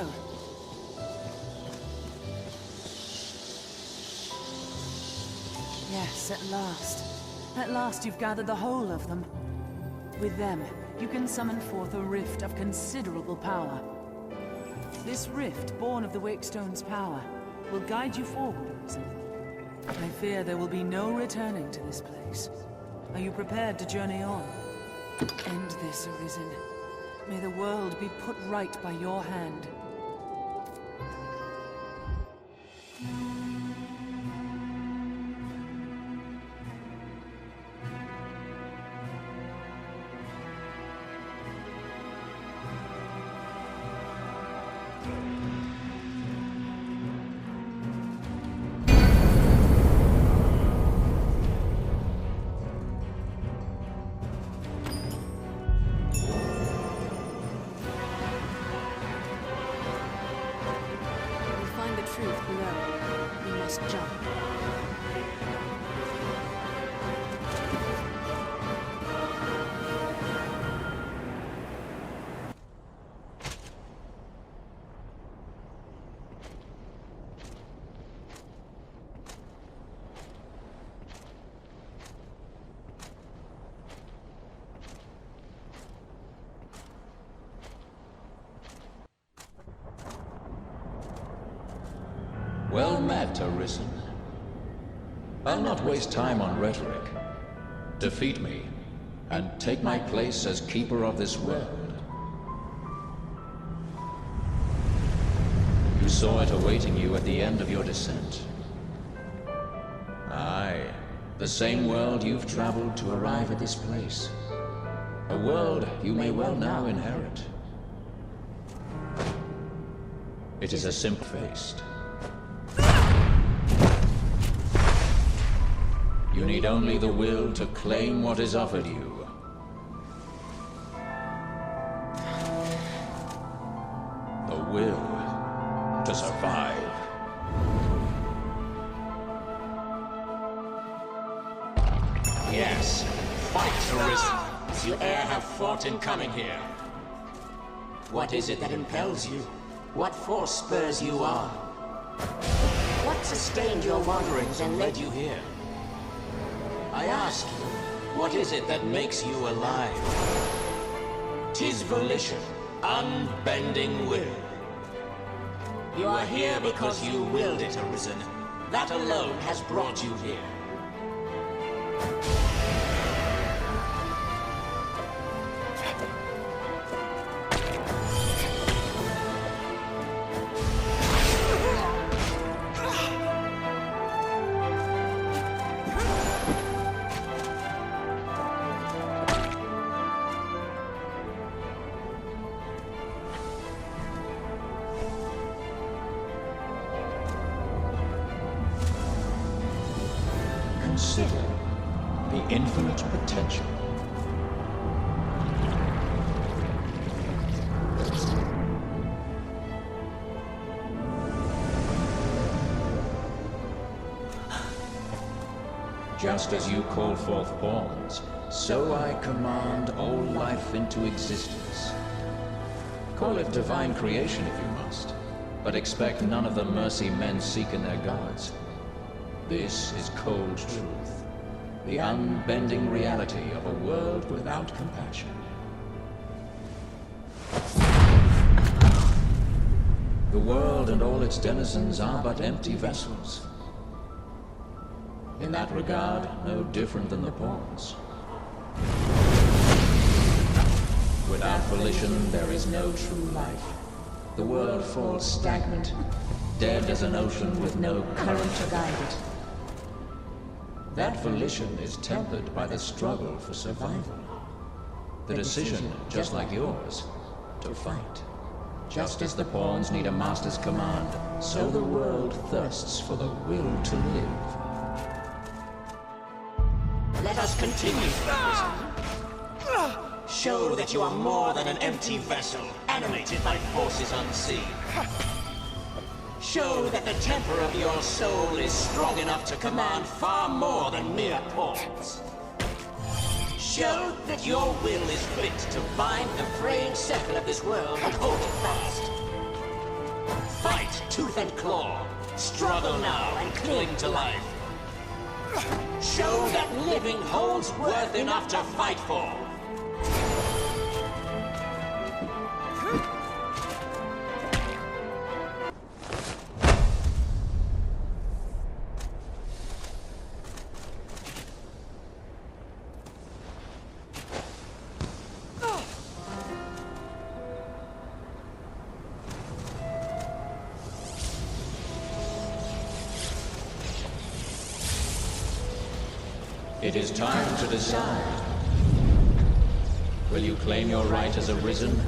so. Yes, at last. At last you've gathered the whole of them. With them, you can summon forth a rift of considerable power. This rift, born of the Wakestone's power, will guide you forward, Arisen. I fear there will be no returning to this place. Are you prepared to journey on? End this, Arisen. May the world be put right by your hand. Truth below. We must jump. Well met, Arisen. I'll not waste time on rhetoric. Defeat me, and take my place as keeper of this world. You saw it awaiting you at the end of your descent. Aye, the same world you've traveled to arrive at this place. A world you may well now inherit. It is a simple-faced. You need only the will to claim what is offered you. The will to survive. Yes, fight, Arisen, as you e'er have fought in coming here. What is it that impels you? What force spurs you on? What sustained your wanderings and led you here? I ask you, what is it that makes you alive? 'Tis volition, unbending will. You are here because you willed it, Arisen. That alone has brought you here. Consider the infinite potential. Just as you call forth pawns, so I command all life into existence. Call it divine creation if you must, but expect none of the mercy men seek in their gods. This is cold truth, the unbending reality of a world without compassion. The world and all its denizens are but empty vessels. In that regard, no different than the pawns. Without volition, there is no true life. The world falls stagnant, dead as an ocean with no current to guide it. That volition is tempered by the struggle for survival. The decision, just like yours, to fight. Just as the pawns need a master's command, so the world thirsts for the will to live. Let us continue, Arisen. Show that you are more than an empty vessel, animated by forces unseen. Show that the temper of your soul is strong enough to command far more than mere pawns. Show that your will is fit to bind the fraying circle of this world and hold it fast. Fight tooth and claw. Struggle now and cling to life. Show that living holds worth enough to fight for. It is time to decide. Will you claim your right as arisen?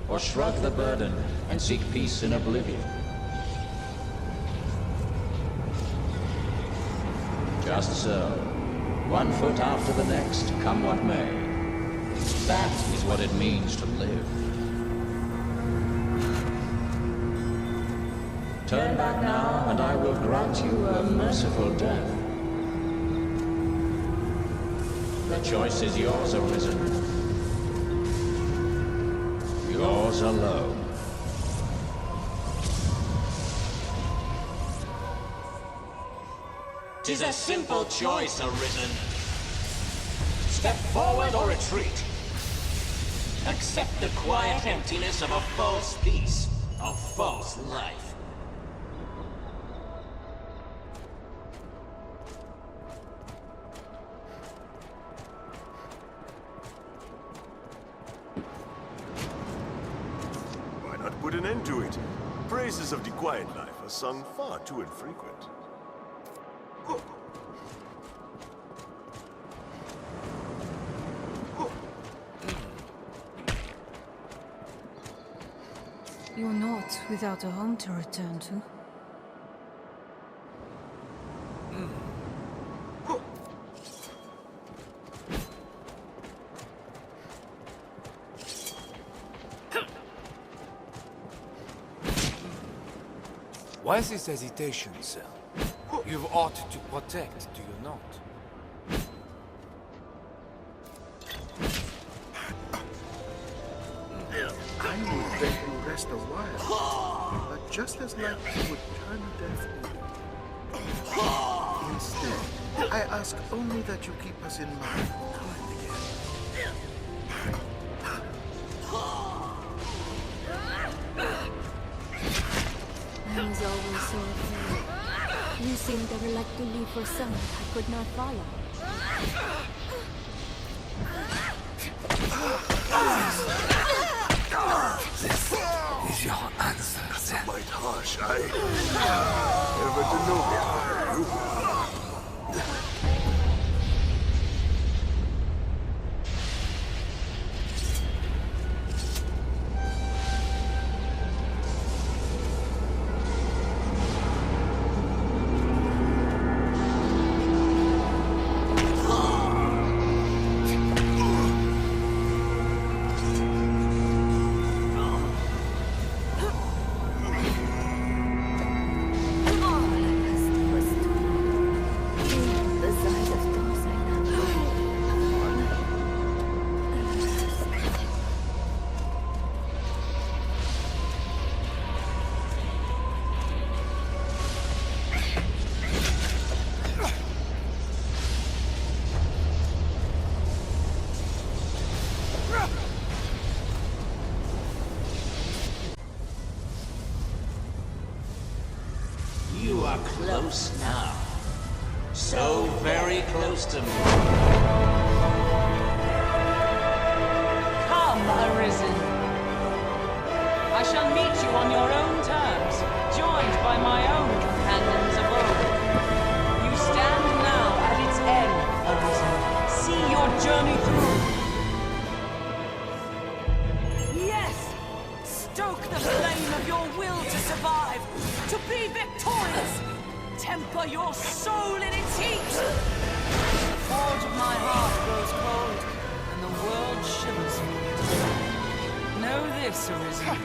Or shrug the burden and seek peace in oblivion? Just so. One foot after the next, come what may. That is what it means to live. Turn back now, and I will grant you a merciful death. The choice is yours, Arisen. Yours alone. Tis a simple choice, Arisen. Step forward or retreat. Accept the quiet emptiness of a false peace, a false life. Put an end to it. Praises of the quiet life are sung far too infrequent. You're not without a home to return to. Why this hesitation, sir? You've ought to protect, do you not? I would let you rest a while, but just as likely you would turn deaf ear. Instead, I ask only that you keep us in mind now and again. I was always so afraid. You seemed ever like to leave for someone I could not follow. This is your answer, sir. That's might harsh, Never to know you. You are close now. So very close to me. Come, Arisen. I shall meet you on your own terms, joined by my own companions of old. You stand now at its end, Arisen. See your journey through. Yes! Stoke the flame of your will to survive, to be victorious! Temper your soul in its heat! The forge of my heart grows cold, and the world shivers me. Know this, Arisen.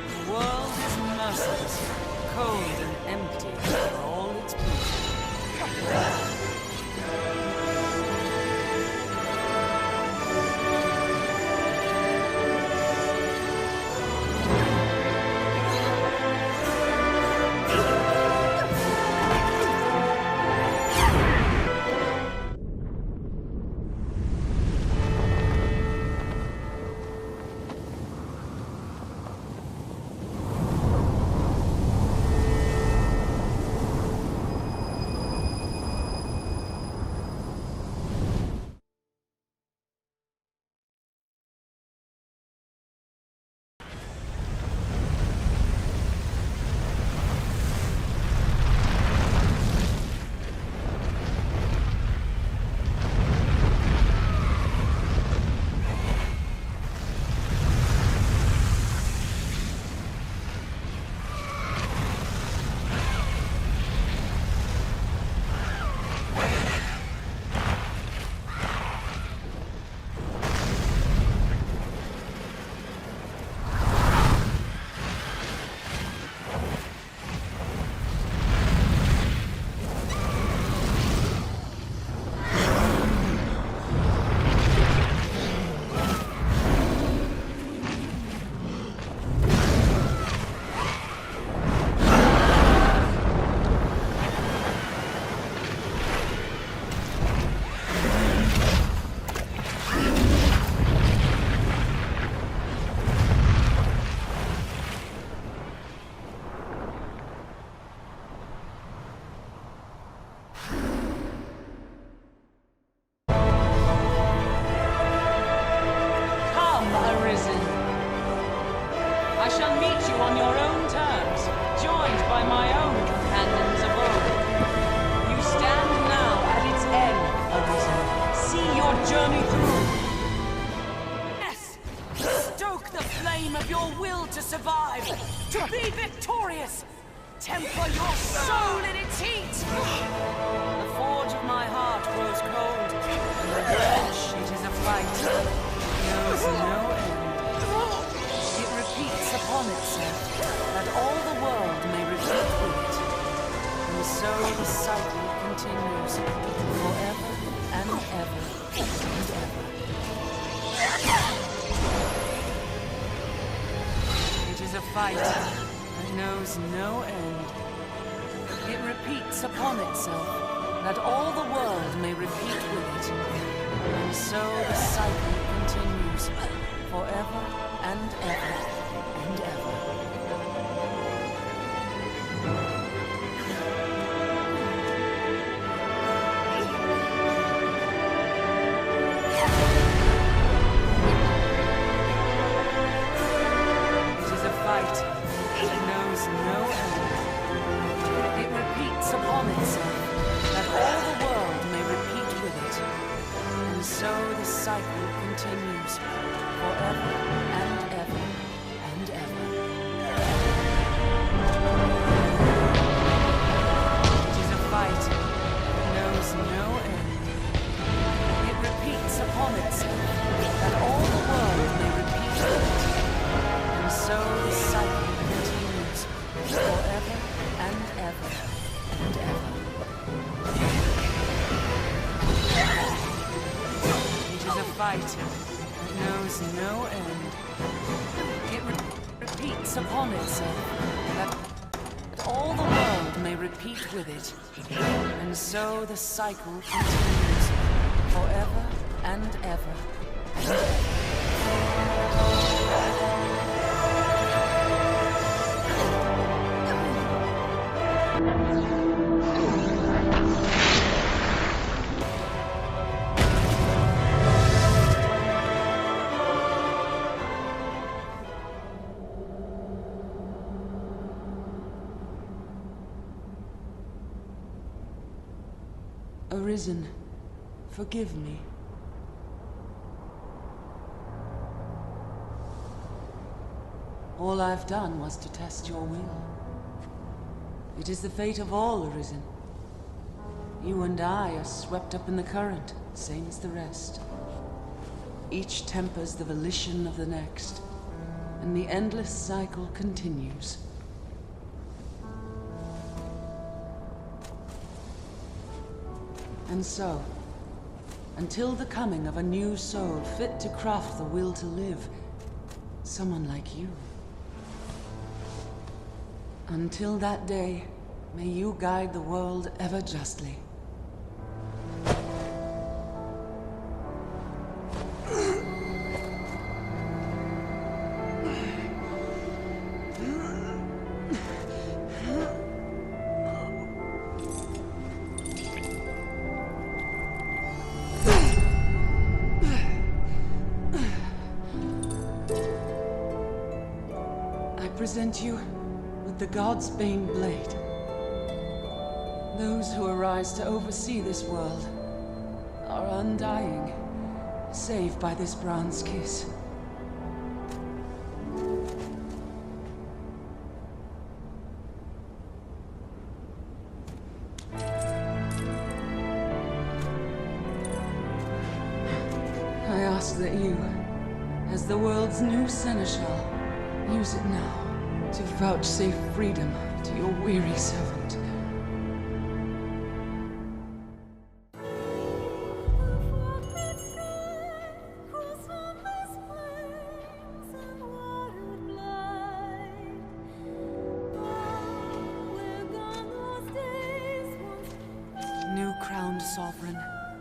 The world is merciless, cold and empty for all its beauty. on your own terms, joined by my own companions of old. You stand now at its end, Arisen. See your journey through. Yes! Stoke the flame of your will to survive, to be victorious! Temper your soul in its heat! The forge of my heart grows cold, and the flesh, it is a fight, knows no end. It repeats upon itself, that all the world may repeat with it. And so the cycle continues, forever and ever and ever. It is a fight that knows no end. It repeats upon itself, that all the world may repeat with it. And so the cycle continues, forever and ever and ever. It is a fight that knows no end. It repeats upon itself, that all the world may repeat with it. And so the cycle continues, forever and ever and ever. It is a fight that knows no end. It repeats upon itself, that all the world may repeat with it. And so the cycle continues, forever and ever and ever. It is a fight that knows no end. It repeats upon itself, that all the world may repeat with it. And so the cycle continues, forever and ever and ever. Arisen, forgive me. All I've done was to test your will. It is the fate of all Arisen. You and I are swept up in the current, same as the rest. Each tempers the volition of the next, and the endless cycle continues. And so, until the coming of a new soul fit to craft the will to live, someone like you. Until that day, may you guide the world ever justly. I present you with the God's Bane Blade. Those who arise to oversee this world are undying, save by this bronze kiss. I ask that you, as the world's new seneschal, use it now to vouchsafe freedom to your weary servant. New crowned sovereign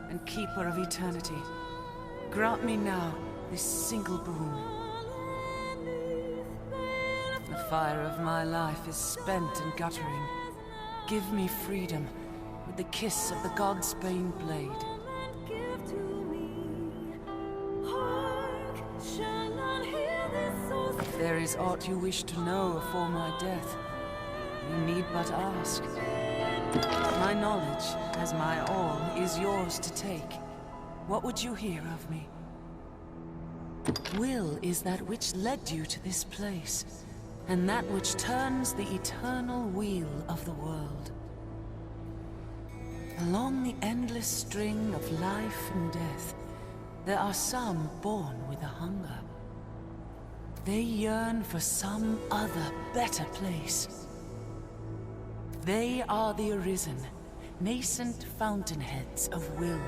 and keeper of eternity, grant me now this single boon. The fire of my life is spent and guttering. Give me freedom with the kiss of the God's Bane Blade. If there is aught you wish to know afore my death, you need but ask. My knowledge, as my all, is yours to take. What would you hear of me? Will is that which led you to this place, and that which turns the eternal wheel of the world. Along the endless string of life and death, there are some born with a hunger. They yearn for some other, better place. They are the arisen, nascent fountainheads of will.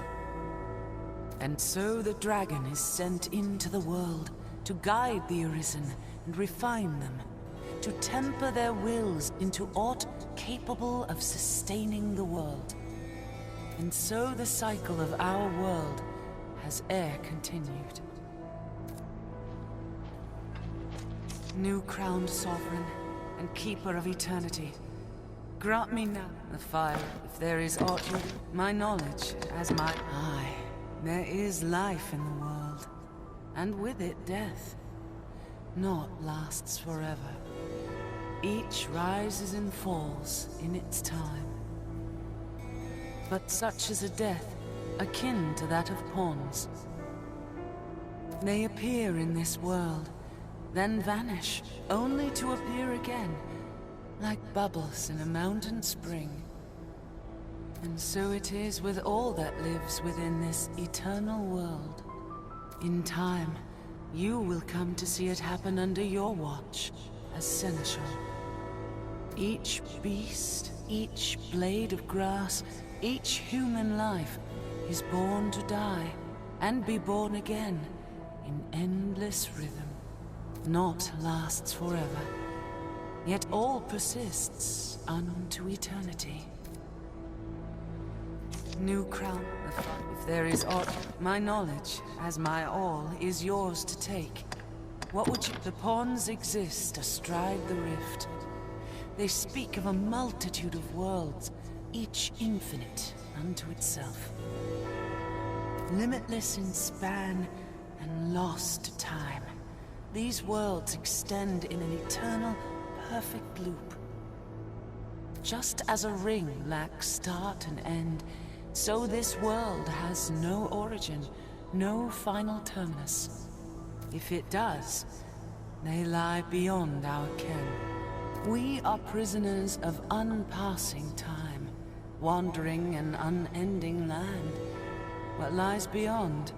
And so the dragon is sent into the world to guide the arisen and refine them, to temper their wills into aught capable of sustaining the world. And so the cycle of our world has e'er continued. New crowned sovereign and keeper of eternity, grant me now the fire, if there is aught you... My knowledge, as my... Aye, there is life in the world, and with it death. Naught lasts forever. Each rises and falls in its time. But such is a death, akin to that of pawns. They appear in this world, then vanish, only to appear again, like bubbles in a mountain spring. And so it is with all that lives within this eternal world. In time, you will come to see it happen under your watch, as seneschal. Each beast, each blade of grass, each human life is born to die, and be born again, in endless rhythm. Naught lasts forever, yet all persists unto eternity. New crown, if there is aught, my knowledge, as my all, is yours to take. What would you... The pawns exist astride the rift. They speak of a multitude of worlds, each infinite unto itself. Limitless in span and lost to time, these worlds extend in an eternal, perfect loop. Just as a ring lacks start and end, so this world has no origin, no final terminus. If it does, they lie beyond our ken. We are prisoners of unpassing time, wandering an unending land. What lies beyond,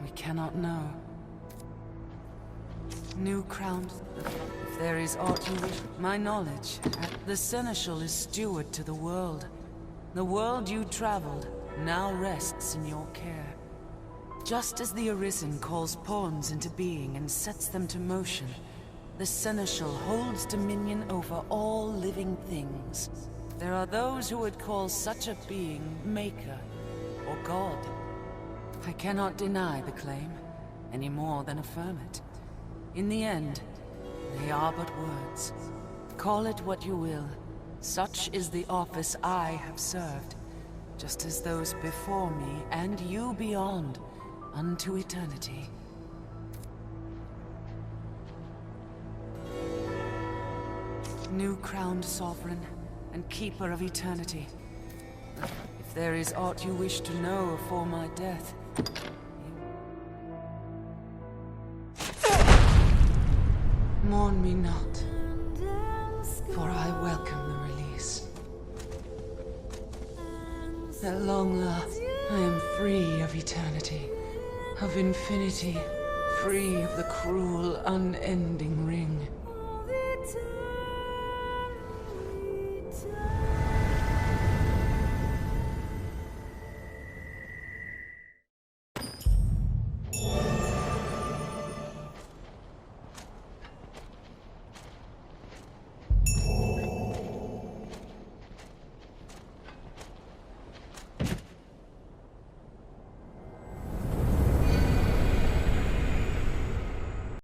we cannot know. New crowned, if there is aught you wish, my knowledge, the seneschal is steward to the world. The world you traveled now rests in your care. Just as the arisen calls pawns into being and sets them to motion, the seneschal holds dominion over all living things. There are those who would call such a being maker or god. I cannot deny the claim, any more than affirm it. In the end, they are but words. Call it what you will. Such is the office I have served, just as those before me and you beyond, unto eternity. New crowned sovereign and keeper of eternity, if there is aught you wish to know afore my death, mourn me not, for I welcome the release. At long last, I am free of eternity, of infinity, free of the cruel, unending ring.